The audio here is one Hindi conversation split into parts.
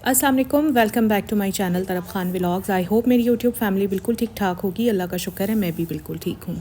अस्सलाम वालेकुम, welcome back to my channel Taraf Khan vlogs. I hope मेरी यूट्यूब फैमिली बिल्कुल ठीक ठाक होगी। अल्लाह का शुक्र है, मैं भी बिल्कुल ठीक हूँ।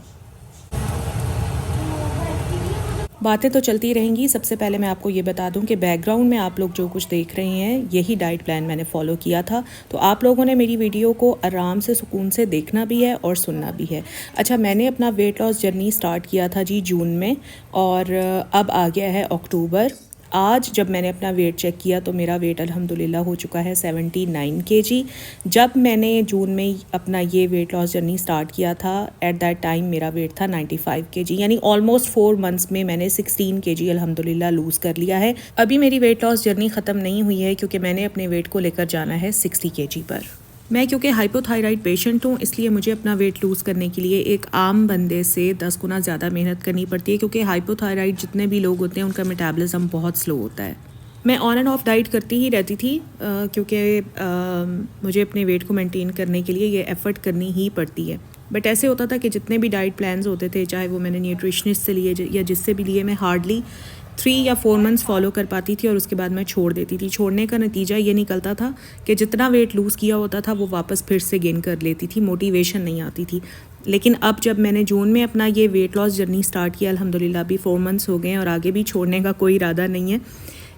बातें तो चलती रहेंगी। सबसे पहले मैं आपको ये बता दूं कि बैकग्राउंड में आप लोग जो कुछ देख रहे हैं यही डाइट प्लान मैंने फॉलो किया था। तो आप लोगों ने मेरी वीडियो को आराम से सुकून से देखना भी है और सुनना भी है। अच्छा, मैंने अपना वेट लॉस जर्नी स्टार्ट किया था जी जून में, और अब आ गया है अक्टूबर। आज जब मैंने अपना वेट चेक किया तो मेरा वेट अल्हम्दुलिल्लाह हो चुका है 79 kg। जब मैंने जून में अपना ये वेट लॉस जर्नी स्टार्ट किया था, एट दैट टाइम मेरा वेट था 95 kg, यानी ऑलमोस्ट 4 मंथ्स में मैंने 16 kg अल्हम्दुलिल्लाह लूज़ कर लिया है। अभी मेरी वेट लॉस जर्नी ख़त्म नहीं हुई है, क्योंकि मैंने अपने वेट को लेकर जाना है 60 kg पर। मैं क्योंकि हाइपोथायराइड पेशेंट हूँ, इसलिए मुझे अपना वेट लूज़ करने के लिए एक आम बंदे से 10 गुना ज़्यादा मेहनत करनी पड़ती है, क्योंकि हाइपोथायराइड जितने भी लोग होते हैं उनका मेटाबॉलिज्म बहुत स्लो होता है। मैं ऑन एंड ऑफ डाइट करती ही रहती थी, क्योंकि मुझे अपने वेट को मेंटेन करने के लिए ये एफ़र्ट करनी ही पड़ती है। बट ऐसे होता था कि जितने भी डाइट प्लान्स होते थे, चाहे वो मैंने न्यूट्रिशनिस्ट से लिए या जिससे भी लिए, मैं हार्डली 3 या 4 मंथ्स फॉलो कर पाती थी और उसके बाद मैं छोड़ देती थी। छोड़ने का नतीजा ये निकलता था कि जितना वेट लूज़ किया होता था वो वापस फिर से गेन कर लेती थी, मोटिवेशन नहीं आती थी। लेकिन अब जब मैंने जून में अपना ये वेट लॉस जर्नी स्टार्ट किया, अल्हम्दुलिल्लाह अभी 4 मंथ्स हो गए हैं और आगे भी छोड़ने का कोई इरादा नहीं है।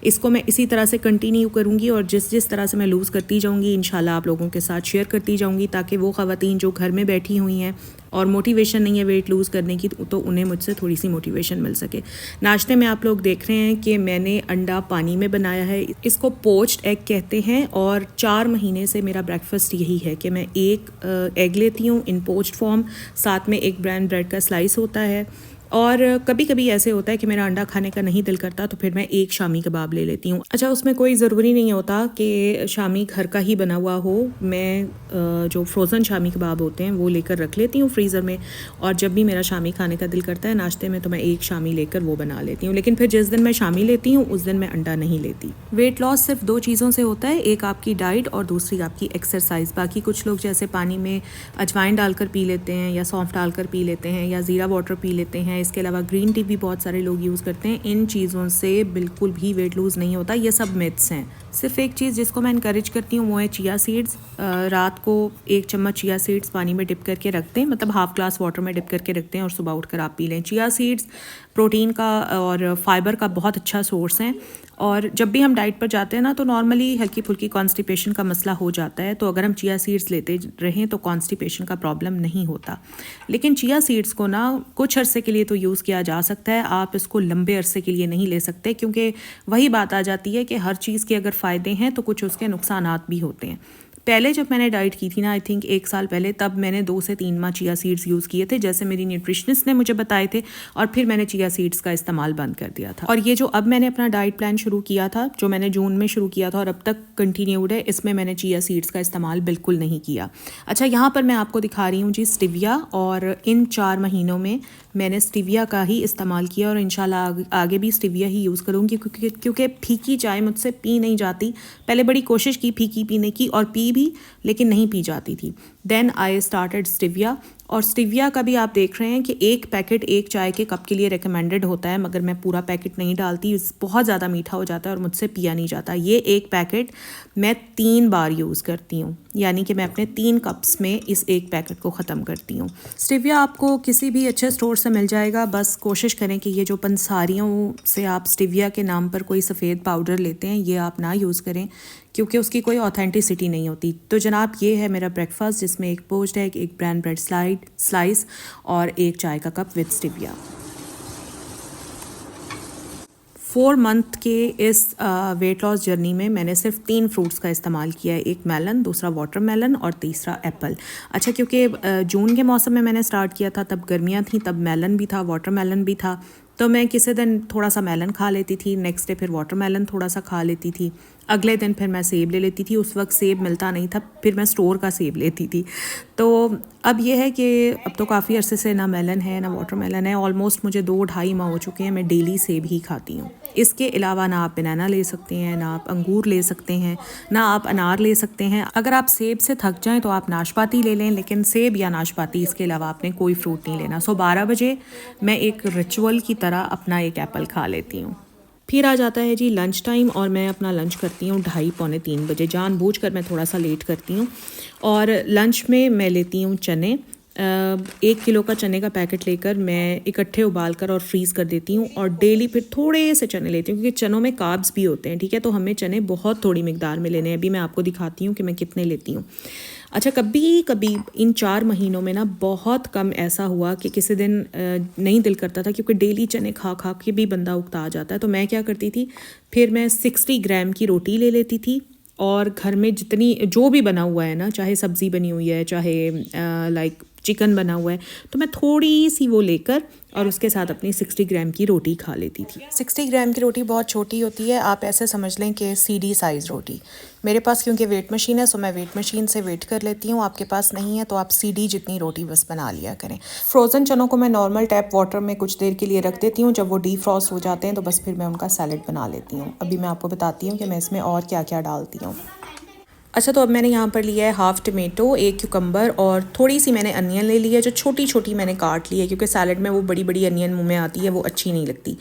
इसको मैं इसी तरह से कंटिन्यू करूँगी और जिस जिस तरह से मैं लूज़ करती जाऊँगी इंशाल्लाह आप लोगों के साथ शेयर करती जाऊँगी, ताकि वो ख़वातीन जो घर में बैठी हुई हैं और मोटिवेशन नहीं है वेट लूज़ करने की, तो उन्हें मुझसे थोड़ी सी मोटिवेशन मिल सके। नाश्ते में आप लोग देख रहे हैं कि मैंने अंडा पानी में बनाया है। इसको पोच्ड एग कहते हैं, और 4 महीने से मेरा ब्रेकफास्ट यही है कि मैं एक एग लेती हूँ इन पोच्ड फॉर्म, साथ में एक ब्राउन ब्रेड का स्लाइस होता है। और कभी कभी ऐसे होता है कि मेरा अंडा खाने का नहीं दिल करता, तो फिर मैं एक शामी कबाब ले लेती हूँ। अच्छा, उसमें कोई ज़रूरी नहीं होता कि शामी घर का ही बना हुआ हो। मैं जो फ्रोज़न शामी कबाब होते हैं वो लेकर रख लेती हूँ फ्रीज़र में, और जब भी मेरा शामी खाने का दिल करता है नाश्ते में, तो मैं एक शामी लेकर वो बना लेती हूँ। लेकिन फिर जिस दिन मैं शामी लेती हूँ उस दिन मैं अंडा नहीं लेती। वेट लॉस सिर्फ 2 चीज़ों से होता है, एक आपकी डाइट और दूसरी आपकी एक्सरसाइज। बाकी कुछ लोग जैसे पानी में अजवाइन डालकर पी लेते हैं, या सौंफ डालकर पी लेते हैं, या ज़ीरा वाटर पी लेते हैं। इसके अलावा ग्रीन टी भी बहुत सारे लोग यूज़ करते हैं। इन चीज़ों से बिल्कुल भी वेट लूज़ नहीं होता, ये सब मिथ्स हैं। सिर्फ एक चीज़ जिसको मैं इनकरेज करती हूँ वो है चिया सीड्स। रात को 1 चम्मच चिया सीड्स पानी में डिप करके रखते हैं, मतलब हाफ ग्लास वाटर में डिप करके रखते हैं, और सुबह उठकर आप पी लें। चिया सीड्स प्रोटीन का और फाइबर का बहुत अच्छा सोर्स हैं। और जब भी हम डाइट पर जाते हैं ना, तो नॉर्मली हल्की फुल्की कॉन्स्टिपेशन का मसला हो जाता है, तो अगर हम चिया सीड्स लेते रहें तो कॉन्स्टिपेशन का प्रॉब्लम नहीं होता। लेकिन चिया सीड्स को ना कुछ अरसे के लिए तो यूज़ किया जा सकता है, आप इसको लंबे अरसे के लिए नहीं ले सकते, क्योंकि वही बात आ जाती है कि हर चीज़ के अगर फ़ायदे हैं तो कुछ उसके नुकसानात भी होते हैं। पहले जब मैंने डाइट की थी ना, आई थिंक 1 साल पहले, तब मैंने 2 से 3 माह चिया सीड्स यूज़ किए थे, जैसे मेरी न्यूट्रिशनिस्ट ने मुझे बताए थे, और फिर मैंने चिया सीड्स का इस्तेमाल बंद कर दिया था। और ये जो अब मैंने अपना डाइट प्लान शुरू किया था, जो मैंने जून में शुरू किया था और अब तक कंटिन्यूड है, इसमें मैंने चिया सीड्स का इस्तेमाल बिल्कुल नहीं किया। अच्छा, यहाँ पर मैं आपको दिखा रही हूँ जी स्टिविया, और इन 4 महीनों में मैंने स्टिविया का ही इस्तेमाल किया, और इंशाल्लाह आगे भी स्टिविया ही यूज़ करूँगी, क्योंकि फीकी चाय मुझसे पी नहीं जाती। पहले बड़ी कोशिश की फीकी पीने की, और पी भी, लेकिन नहीं पी जाती थी। देन आई स्टार्टेड स्टिविया, और स्टिविया का भी आप देख रहे हैं कि एक पैकेट एक चाय के कप के लिए रिकमेंडेड होता है, मगर मैं पूरा पैकेट नहीं डालती, बहुत ज़्यादा मीठा हो जाता है और मुझसे पिया नहीं जाता। ये एक पैकेट मैं 3 बार यूज़ करती हूँ, यानी कि मैं अपने 3 कप्स में इस एक पैकेट को ख़त्म करती हूँ। स्टिविया आपको किसी भी अच्छे स्टोर से मिल जाएगा, बस कोशिश करें कि ये जो पंसारियों से आप स्टिविया के नाम पर कोई सफ़ेद पाउडर लेते हैं, ये आप ना यूज़ करें, क्योंकि उसकी कोई ऑथेंटिसिटी नहीं होती। तो जनाब, ये है मेरा ब्रेकफास्ट, जिसमें एक पोच्ड एग, एक ब्राउन ब्रेड स्लाइस और एक चाय का कप विद स्टिविया। 4 मंथ के इस वेट लॉस जर्नी में मैंने सिर्फ 3 फ्रूट्स का इस्तेमाल किया है, एक मेलन, दूसरा वाटरमेलन और तीसरा एप्पल। अच्छा, क्योंकि जून के मौसम में मैंने स्टार्ट किया था, तब गर्मियाँ थी, तब मेलन भी था, वाटरमेलन भी था, तो मैं किसी दिन थोड़ा सा मेलन खा लेती थी, नेक्स्ट डे फिर वाटरमेलन थोड़ा सा खा लेती थी, अगले दिन फिर मैं सेब ले लेती थी। उस वक्त सेब मिलता नहीं था, फिर मैं स्टोर का सेब लेती थी। तो अब ये है कि अब तो काफ़ी अरसे से ना मेलन है ना वाटरमेलन है, ऑलमोस्ट मुझे 2-2.5 माह हो चुके हैं, मैं डेली सेब ही खाती हूँ। इसके अलावा ना आप बनाना ले सकते हैं, ना आप अंगूर ले सकते हैं, ना आप अनार ले सकते हैं। अगर आप सेब से थक जाएं तो आप नाशपाती ले लें, लेकिन सेब या नाशपाती, इसके अलावा आपने कोई फ्रूट नहीं लेना। 12 बजे मैं एक रिचुअल की तरह अपना एक एप्पल खा लेती हूँ। फिर आ जाता है जी लंच टाइम और मैं अपना लंच करती हूँ 2:30-3 बजे। जानबूझकर मैं थोड़ा सा लेट करती हूँ। और लंच में मैं लेती हूँ चने। 1 किलो का चने का पैकेट लेकर मैं इकट्ठे उबाल कर और फ्रीज़ कर देती हूँ। और डेली फिर थोड़े से चने लेती हूँ क्योंकि चनों में कार्ब्स भी होते हैं, ठीक है। तो हमें चने बहुत थोड़ी मिकदार में लेने हैं। अभी मैं आपको दिखाती हूँ कि मैं कितने लेती हूँ। अच्छा, कभी कभी इन 4 महीनों में ना बहुत कम ऐसा हुआ कि किसी दिन नहीं दिल करता था, क्योंकि डेली चने खा खा के भी बंदा उकता जाता है। तो मैं क्या करती थी, फिर मैं 60 ग्राम की रोटी ले लेती थी और घर में जितनी जो भी बना हुआ है ना, चाहे सब्ज़ी बनी हुई है, चाहे लाइक चिकन बना हुआ है, तो मैं थोड़ी सी वो लेकर और उसके साथ अपनी 60 ग्राम की रोटी खा लेती थी। 60 ग्राम की रोटी बहुत छोटी होती है, आप ऐसे समझ लें कि सीडी साइज़ रोटी। मेरे पास क्योंकि वेट मशीन है, सो मैं वेट मशीन से वेट कर लेती हूँ। आपके पास नहीं है तो आप सीडी जितनी रोटी बस बना लिया करें। फ्रोज़न चनों को मैं नॉर्मल टैप वाटर में कुछ देर के लिए रख देती हूँ। जब वो डीफ्रॉस्ट हो जाते हैं तो बस फिर मैं उनका सैलेड बना लेती हूँ। अभी मैं आपको बताती हूँ कि मैं इसमें और क्या क्या डालती हूँ। अच्छा, तो अब मैंने यहाँ पर लिया है हाफ़ टमेटो, 1 क्यूकम्बर और थोड़ी सी मैंने अनियन ले ली है, जो छोटी छोटी मैंने काट ली है क्योंकि सैलड में वो बड़ी बड़ी अनियन मुंह में आती है, वो अच्छी नहीं लगती।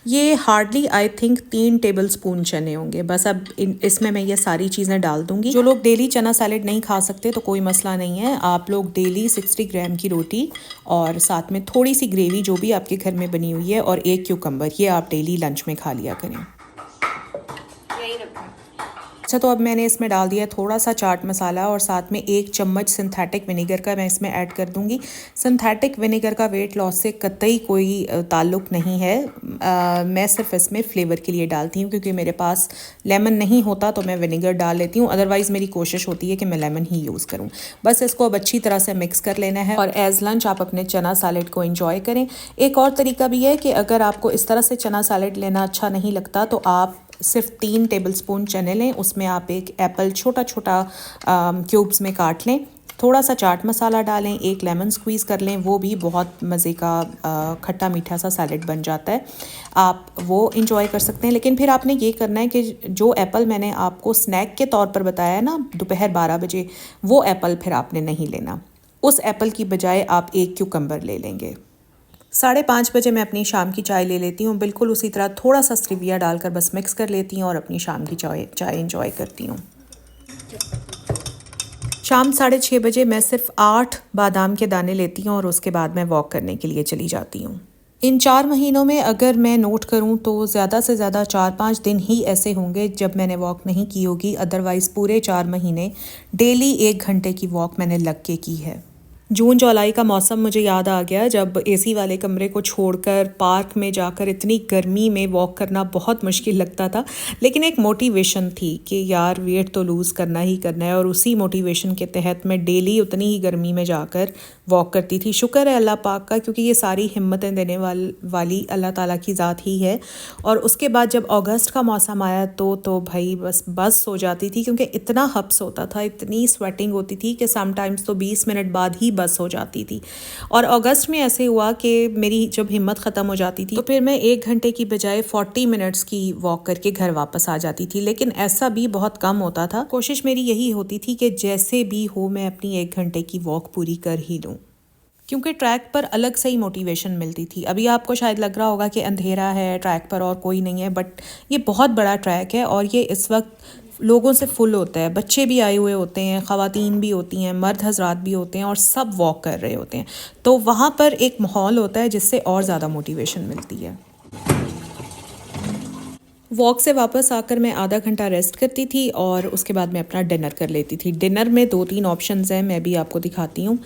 ये हार्डली आई थिंक 3 टेबलस्पून चने होंगे बस। अब इसमें मैं ये सारी चीज़ें डाल दूँगी। जो लोग डेली चना सैलड नहीं खा सकते तो कोई मसला नहीं है, आप लोग डेली 60 ग्राम की रोटी और साथ में थोड़ी सी ग्रेवी जो भी आपके घर में बनी हुई है और 1 क्यूकम्बर, ये आप डेली लंच में खा लिया करें। अच्छा, तो अब मैंने इसमें डाल दिया थोड़ा सा चाट मसाला और साथ में 1 चम्मच सिंथेटिक विनेगर का मैं इसमें ऐड कर दूंगी। सिंथेटिक विनेगर का वेट लॉस से कतई कोई ताल्लुक़ नहीं है। मैं सिर्फ इसमें फ्लेवर के लिए डालती हूँ क्योंकि मेरे पास लेमन नहीं होता तो मैं विनेगर डाल लेती हूँ। अदरवाइज़ मेरी कोशिश होती है कि मैं लेमन ही यूज़ करूँ। बस इसको अब अच्छी तरह से मिक्स कर लेना है और एज़ लंच आप अपने चना सैलेड को इंजॉय करें। एक और तरीका भी है कि अगर आपको इस तरह से चना सैलेड लेना अच्छा नहीं लगता तो आप सिर्फ 3 टेबलस्पून चने लें, उसमें आप एक एप्पल छोटा छोटा क्यूब्स में काट लें, थोड़ा सा चाट मसाला डालें, 1 लेमन स्क्वीज़ कर लें, वो भी बहुत मज़े का खट्टा मीठा सा सैलेड बन जाता है। आप वो इंजॉय कर सकते हैं। लेकिन फिर आपने ये करना है कि जो एप्पल मैंने आपको स्नैक के तौर पर बताया ना दोपहर 12 बजे, वो एप्पल फिर आपने नहीं लेना। उस एप्पल की बजाय आप 1 क्यूकम्बर ले लेंगे। 5:30 बजे मैं अपनी शाम की चाय ले लेती हूँ। बिल्कुल उसी तरह थोड़ा सा स्टिविया डालकर बस मिक्स कर लेती हूँ और अपनी शाम की चाय इंजॉय करती हूँ। शाम 6:30 बजे मैं सिर्फ 8 बादाम के दाने लेती हूँ और उसके बाद मैं वॉक करने के लिए चली जाती हूँ। इन 4 महीनों में अगर मैं नोट करूँ तो ज़्यादा से ज़्यादा 4-5 दिन ही ऐसे होंगे जब मैंने वॉक नहीं की होगी। अदरवाइज़ पूरे 4 महीने डेली 1 घंटे की वॉक मैंने लग के की है। जून जुलाई का मौसम मुझे याद आ गया जब एसी वाले कमरे को छोड़कर पार्क में जाकर इतनी गर्मी में वॉक करना बहुत मुश्किल लगता था। लेकिन एक मोटिवेशन थी कि यार वेट तो लूज़ करना ही करना है, और उसी मोटिवेशन के तहत मैं डेली उतनी ही गर्मी में जाकर वॉक करती थी। शुक्र है अल्लाह पाक का, क्योंकि ये सारी हिम्मतें देने वाली अल्लाह ताला की ज़ात ही है। और उसके बाद जब अगस्त का मौसम आया तो भाई बस हो जाती थी, क्योंकि इतना हब्स होता था, इतनी स्वेटिंग होती थी कि समटाइम्स तो 20 मिनट बाद ही बस हो जाती थी। और अगस्त में ऐसे हुआ कि मेरी जब हिम्मत ख़त्म हो जाती थी तो फिर मैं 1 घंटे की बजाय 40 मिनट्स की वॉक करके घर वापस आ जाती थी। लेकिन ऐसा भी बहुत कम होता था। कोशिश मेरी यही होती थी कि जैसे भी हो मैं अपनी 1 घंटे की वॉक पूरी कर ही लूँ, क्योंकि ट्रैक पर अलग से ही मोटिवेशन मिलती थी। अभी आपको शायद लग रहा होगा कि अंधेरा है ट्रैक पर और कोई नहीं है, बट ये बहुत बड़ा ट्रैक है और ये इस वक्त लोगों से फुल होता है। बच्चे भी आए हुए होते हैं, ख़वातीन भी होती हैं, मर्द हजरात भी होते हैं और सब वॉक कर रहे होते हैं। तो वहाँ पर एक माहौल होता है जिससे और ज़्यादा मोटिवेशन मिलती है। वॉक से वापस आकर मैं आधा घंटा रेस्ट करती थी और उसके बाद मैं अपना डिनर कर लेती थी। डिनर में 2-3 ऑप्शंस हैं, मैं भी आपको दिखाती हूँ।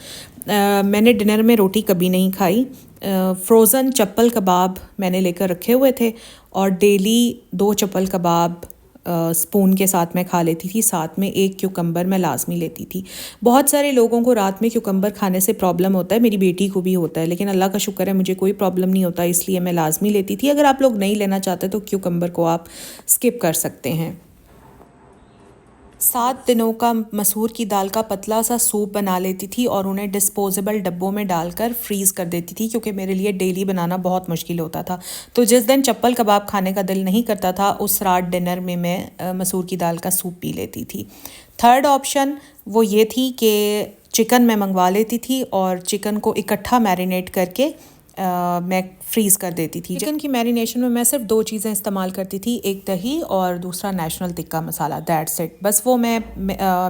मैंने डिनर में रोटी कभी नहीं खाई। फ्रोज़न चप्पल कबाब मैंने लेकर रखे हुए थे और डेली 2 चप्पल कबाब स्पून के साथ मैं खा लेती थी। साथ में 1 क्यूकम्बर मैं लाजमी लेती थी। बहुत सारे लोगों को रात में क्यूकम्बर खाने से प्रॉब्लम होता है, मेरी बेटी को भी होता है, लेकिन अल्लाह का शुक्र है मुझे कोई प्रॉब्लम नहीं होता, इसलिए मैं लाजमी लेती थी। अगर आप लोग नहीं लेना चाहते तो क्यूकम्बर को आप स्किप कर सकते हैं। 7 दिनों का मसूर की दाल का पतला सा सूप बना लेती थी और उन्हें डिस्पोजेबल डब्बों में डालकर फ्रीज़ कर देती थी, क्योंकि मेरे लिए डेली बनाना बहुत मुश्किल होता था। तो जिस दिन चप्पल कबाब खाने का दिल नहीं करता था उस रात डिनर में मैं मसूर की दाल का सूप पी लेती थी। थर्ड ऑप्शन वो ये थी कि चिकन मैं मंगवा लेती थी और चिकन को इकट्ठा मैरिनेट करके मैं फ्रीज़ कर देती थी। चिकन की मैरिनेशन में मैं सिर्फ 2 चीज़ें इस्तेमाल करती थी, एक दही और दूसरा national tikka masala, that's it. बस वो मैं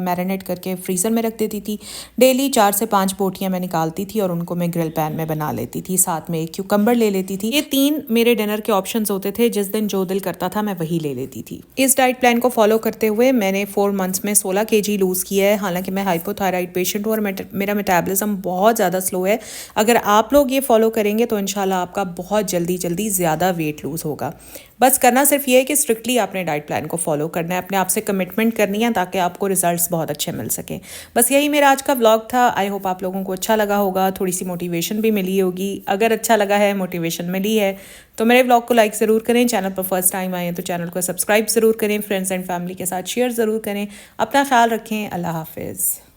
मैरिनेट करके फ्रीज़र में रख देती थी। डेली 4 से 5 बोटियाँ मैं निकालती थी और उनको मैं ग्रिल पैन में बना लेती थी। साथ में एक क्यूकम्बर ले लेती थी। ये 3 मेरे डिनर के ऑप्शंस होते थे, जिस दिन जो दिल करता था मैं वही ले लेती थी। इस डाइट प्लान को फॉलो करते हुए मैंने 4 मंथ्स में 16 kg लूज़ किया है। हालांकि मैं हाइपोथायराइड पेशेंट हूँ और मेरा मेटाबॉलिज्म बहुत ज़्यादा स्लो है। अगर आप लोग ये फॉलो करेंगे तो इंशाल्लाह आपका बहुत जल्दी ज़्यादा वेट लूज़ होगा। बस करना सिर्फ ये है कि स्ट्रिक्टली आपने डाइट प्लान को फॉलो करना है, अपने आप से कमिटमेंट करनी है ताकि आपको रिजल्ट्स बहुत अच्छे मिल सकें। बस यही मेरा आज का व्लॉग था। आई होप आप लोगों को अच्छा लगा होगा, थोड़ी सी मोटिवेशन भी मिली होगी। अगर अच्छा लगा है, मोटिवेशन मिली है, तो मेरे व्लॉग को लाइक ज़रूर करें। चैनल पर फर्स्ट टाइम आए हैं तो चैनल को सब्सक्राइब ज़रूर करें। फ्रेंड्स एंड फैमिली के साथ शेयर ज़रूर करें। अपना ख्याल रखें। अल्लाह हाफिज़।